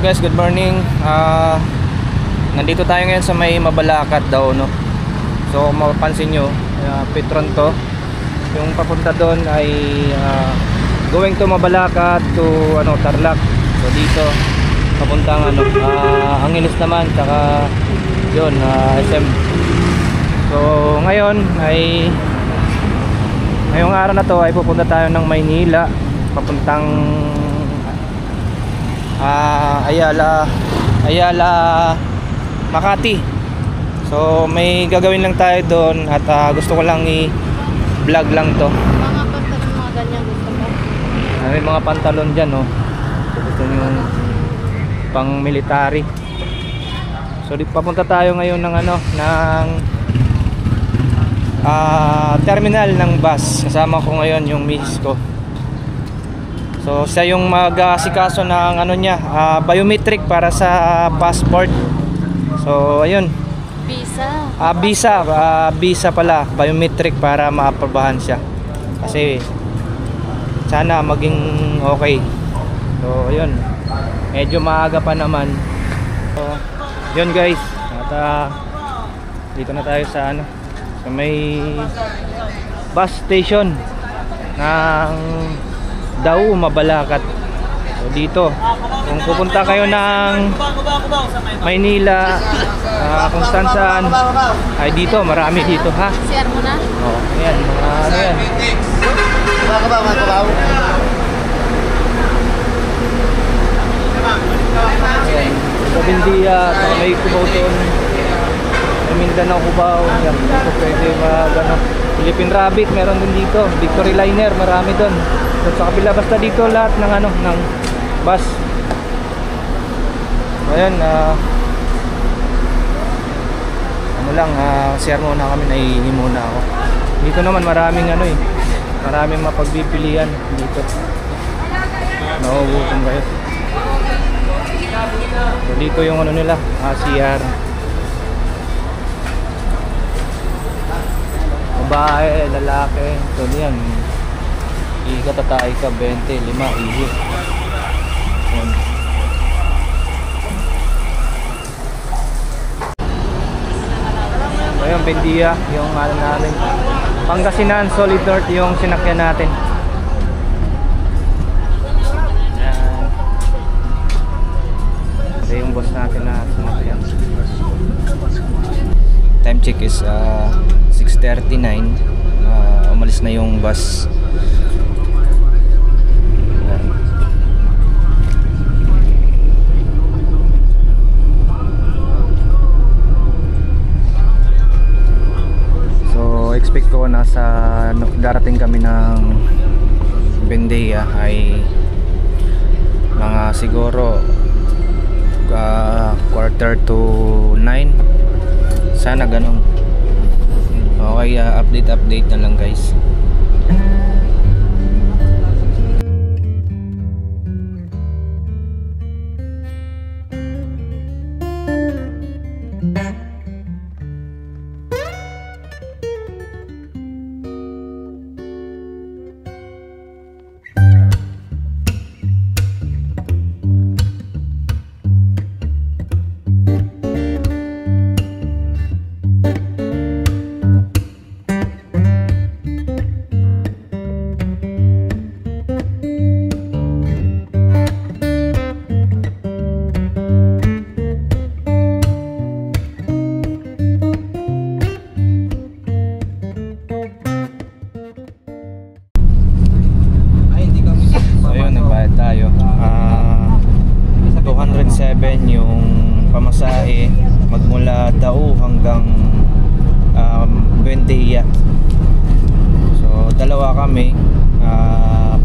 guys, good morning. Nandito tayo ngayon sa may Mabalacat daw, no? So kung mapapansin nyo, Petron to. Yung papunta doon ay going to Mabalacat to Tarlac. So dito papuntang Angeles naman, tsaka yun, SM. So ngayon ay ngayong araw na to ay pupunta tayo ng Maynila papuntang Ayala Makati. So may gagawin lang tayo doon at gusto ko lang i-vlog lang to. Mga pantalon mga ganyan gusto mo? May mga pantalon dyan, no? Gusto nyo pang military. So papunta tayo ngayon ng terminal ng bus. Kasama ko ngayon yung miss ko. So siya yung mag-asikaso ng biometric para sa passport. So ayun. Visa pala, biometric para maaprobahan siya. Kasi sana maging okay. So ayun. Medyo maaga pa naman. So yun guys. At dito na tayo sa sa may bus station ng Dao Mabalacat. So dito kung pupunta kayo ng Maynila, kung saan ay dito, marami dito, ha? Share mo na? Oo, ayan, mga yan. Ayan, sa Bindia, may Cubao doon, may Mindanao, Cubao. Ayan, dito pwede Philippine Rabbit, meron din dito. Victory Liner, marami doon. So sa kabila, basta dito lahat ng ng bus. So ayan, share muna kami, naihingi muna ako. Dito naman maraming maraming mapagpipilian dito. Nauubusan kayo. So dito yung nila, CR. Babae, lalaki. So diyan, ikatatay ka 25 ihi. Ayan. Ayun, Bendia, yung namin Pangasinan, Solid North yung sinakyan natin. Ayan. Ito yung boss natin na sinakyan. Time check is 6:39. Umalis na yung bus. Expect ko nasa darating kami ng Bendia ay mga siguro 8:45. Sana ganun. Okay, update na lang guys. Tayo 207 yung pamasahe magmula Dao hanggang Bendia. So dalawa kami,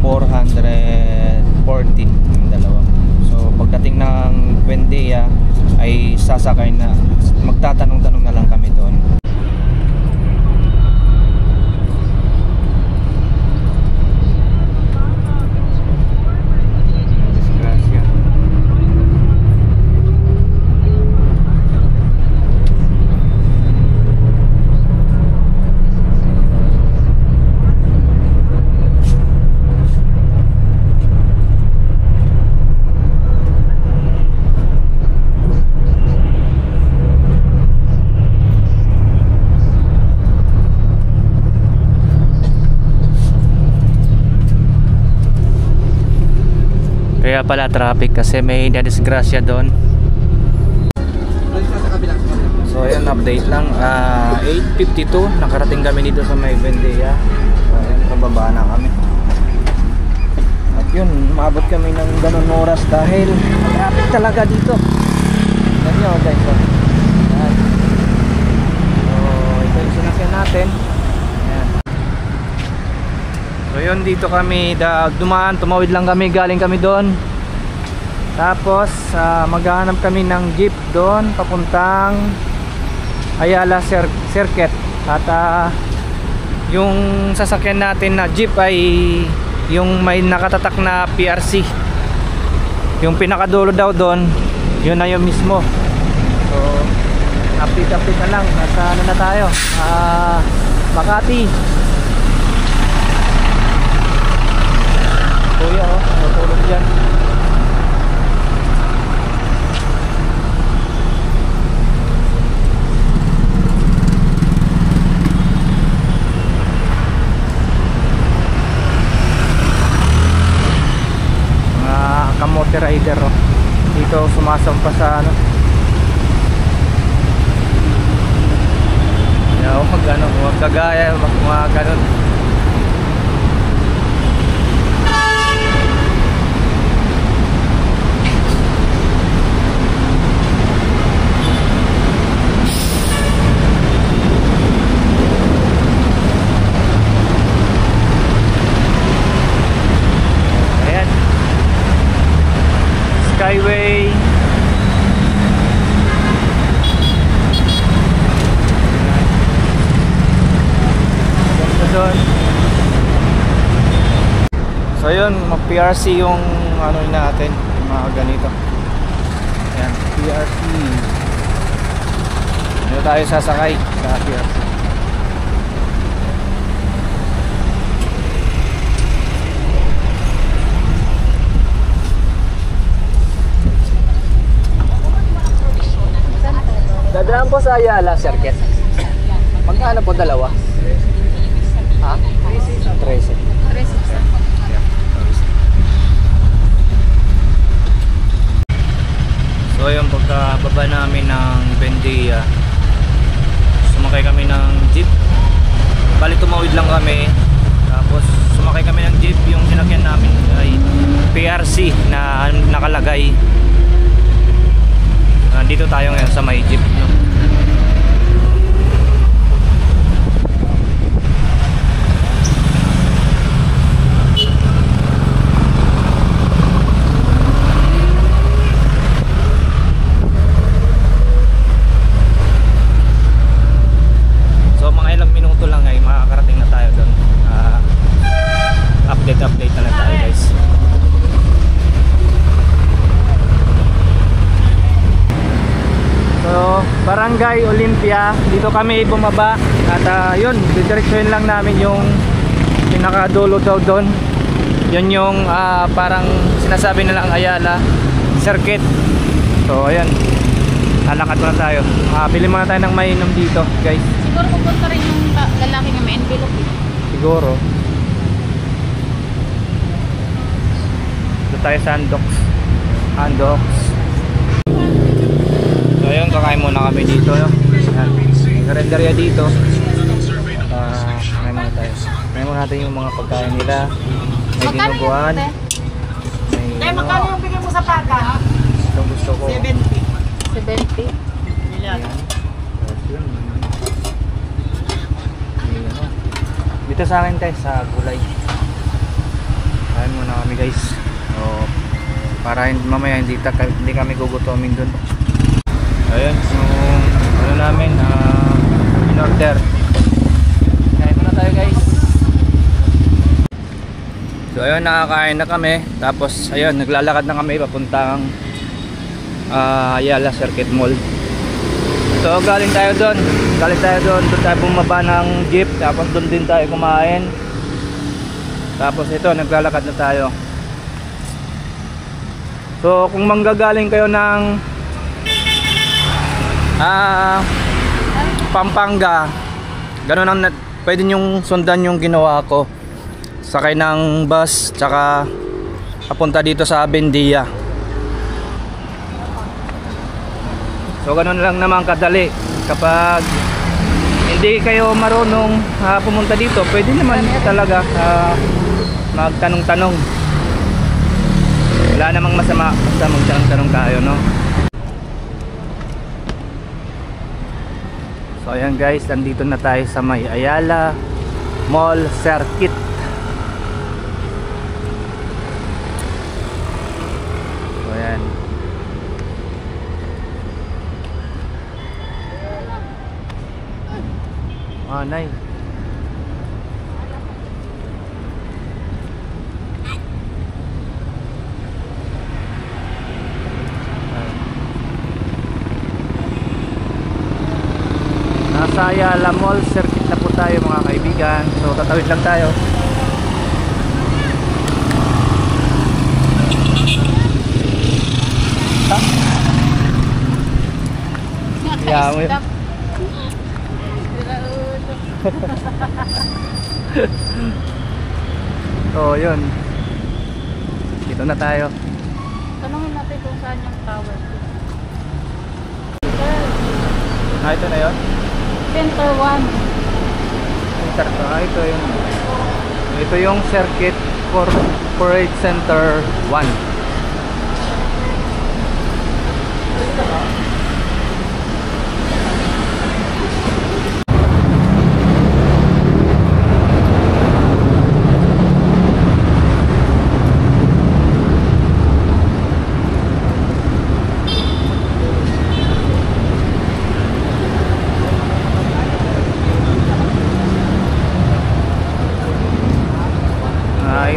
414 yung dalawa. So pagdating ng Bendia ay sasakay na, magtatanong-tanong na lang kami doon. Kaya pala traffic kasi may nadisgrasya doon. So ayan, update lang. 8:52 nakarating kami dito sa may Bendia. So ayan, pababa na kami. At yun, umabot kami ng ganun oras dahil traffic talaga dito. Yan yun guys. Ayan. So ito yung sinasyan natin. Ayan. So yun, dito kami dumaan, tumawid lang kami, galing kami doon. Tapos maghahanap kami ng jeep doon papuntang Ayala Circuit. At yung sasakyan natin na jeep ay yung may nakatatak na PRC. Yung pinakadulo daw doon, yun na yung mismo. So update na lang. Nasa ano na tayo, Makati. Kuya natulog dyan. Kamote rider dito sumasampa sa ano. Huwag kagaya mga ganun. Skyway. So yun, mag-PRC yung ano natin, mga ganito. Ayan, PRC. Dito tayo sasakay sa PRC. Dadaan po sa Ayala Circuit. Magkano po dalawa? Ha? 13. So yung pagkababa namin ng Bendia, sumakay kami ng jeep. Bali tumawid lang kami. Tapos sumakay kami ng jeep. Yung sinakyan namin ay PRC na nakalagay. Nandito tayo ngayon sa may jeep, no? So mga ilang minuto lang ay makakarating na tayo doon. Update na lang tayo guys. So, Barangay Olympia, dito kami bumaba. At yun, didiretsuhin lang namin yung pinakadulo daw doon. Yun yung parang sinasabi nilang Ayala Circuit. So, ayan, lalakad muna tayo. Bili muna tayo ng mainom dito, guys. Siguro pupunta rin yung lalaki na may envelope. Siguro. Dito tayo sa Andox. So ayun, kakain muna kami dito, no? Karinderya dito. Kakain muna tayo. Kakain muna natin yung mga pagkain nila. May dinuguan. May Magkano yung bigay mo sa pata? gusto ko. 70. Ayan. Dito sa akin tayo sa gulay. Kain muna kami guys. So, para mamaya hindi kami gugutomin dun. Ayun, yung ano namin, in order. Kain muna tayo guys. So ayun, nakakain na kami. Tapos ayun, naglalakad na kami papuntang Ayala Circuit Mall. So galing tayo doon. Doon tayo bumaba ng jeep. Tapos doon din tayo kumain. Tapos ito, naglalakad na tayo. So kung manggagaling kayo ng Pampanga, ganun ang pwede nyong sundan yung ginawa ko. Sakay ng bus tsaka papunta dito sa Bendia. So ganun lang naman kadali. Kapag hindi kayo marunong pumunta dito, pwede naman talaga magtanong-tanong. Wala namang masama basta magtanong-tanong kayo, no? So ayan guys, nandito na tayo sa may Ayala Mall Circuit. So ayan. Nay. Nasa Ayala Mall Circuit na po tayo mga kaibigan. So tatawid lang tayo. Yeah, Stop. So yun. Dito na tayo. Tanungin natin kung saan yung tower. Ito na yun. Center 1. Ito yung Circuit Corporate Center 1.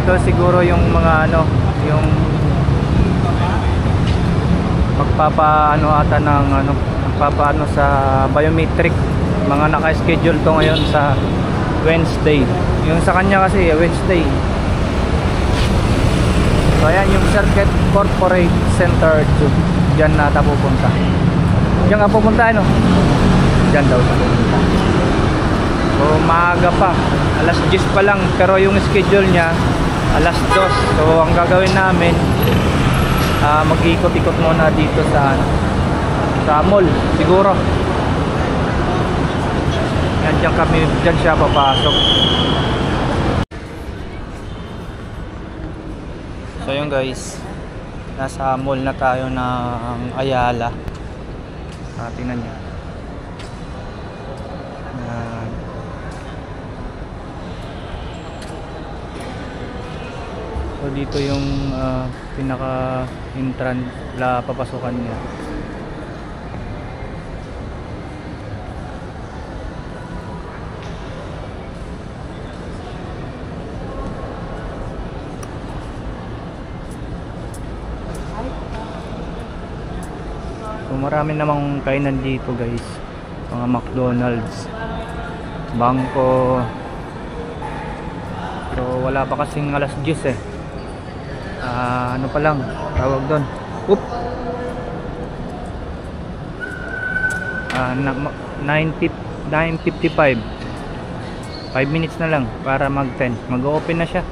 Ito siguro yung mga yung magpapaano ata ng magpapaano sa biometric, mga naka-schedule to ngayon sa Wednesday. Yung sa kanya kasi Wednesday. So ayan yung Circuit Corporate Center 2. Diyan na tayo pupunta. Diyan nga pupunta Diyan daw tayo pupunta. So maaga pa, alas 10 pa lang, pero yung schedule niya alas 2. So ang gagawin namin, mag-ikot-ikot muna dito sa mall siguro. Yan, diyan siya papasok. So yun guys, nasa mall na tayo ng Ayala. Tingnan nyo. Yan. So dito yung pinaka entrance la papasukan niya. So marami namang kainan dito guys. Mga McDonald's, Bangko. So wala pa kasing alas 10 ano pa lang tawag doon, 9:55, 5 minutes na lang para mag 10, mag-open na siya.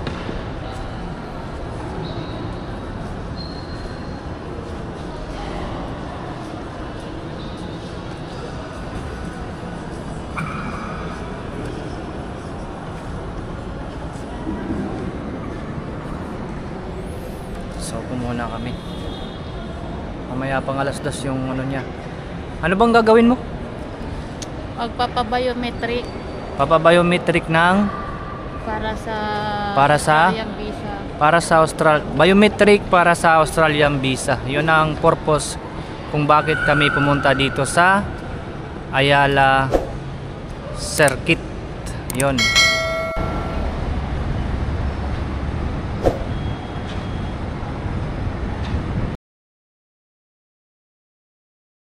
So muna kami. Mamaya pang alas 2 yung niya. Ano bang gagawin mo? Magpapa-biometric. Papa-biometric ng para sa Australian visa. Biometric para sa Australian visa. 'Yun ang purpose kung bakit kami pumunta dito sa Ayala Circuit. 'Yun.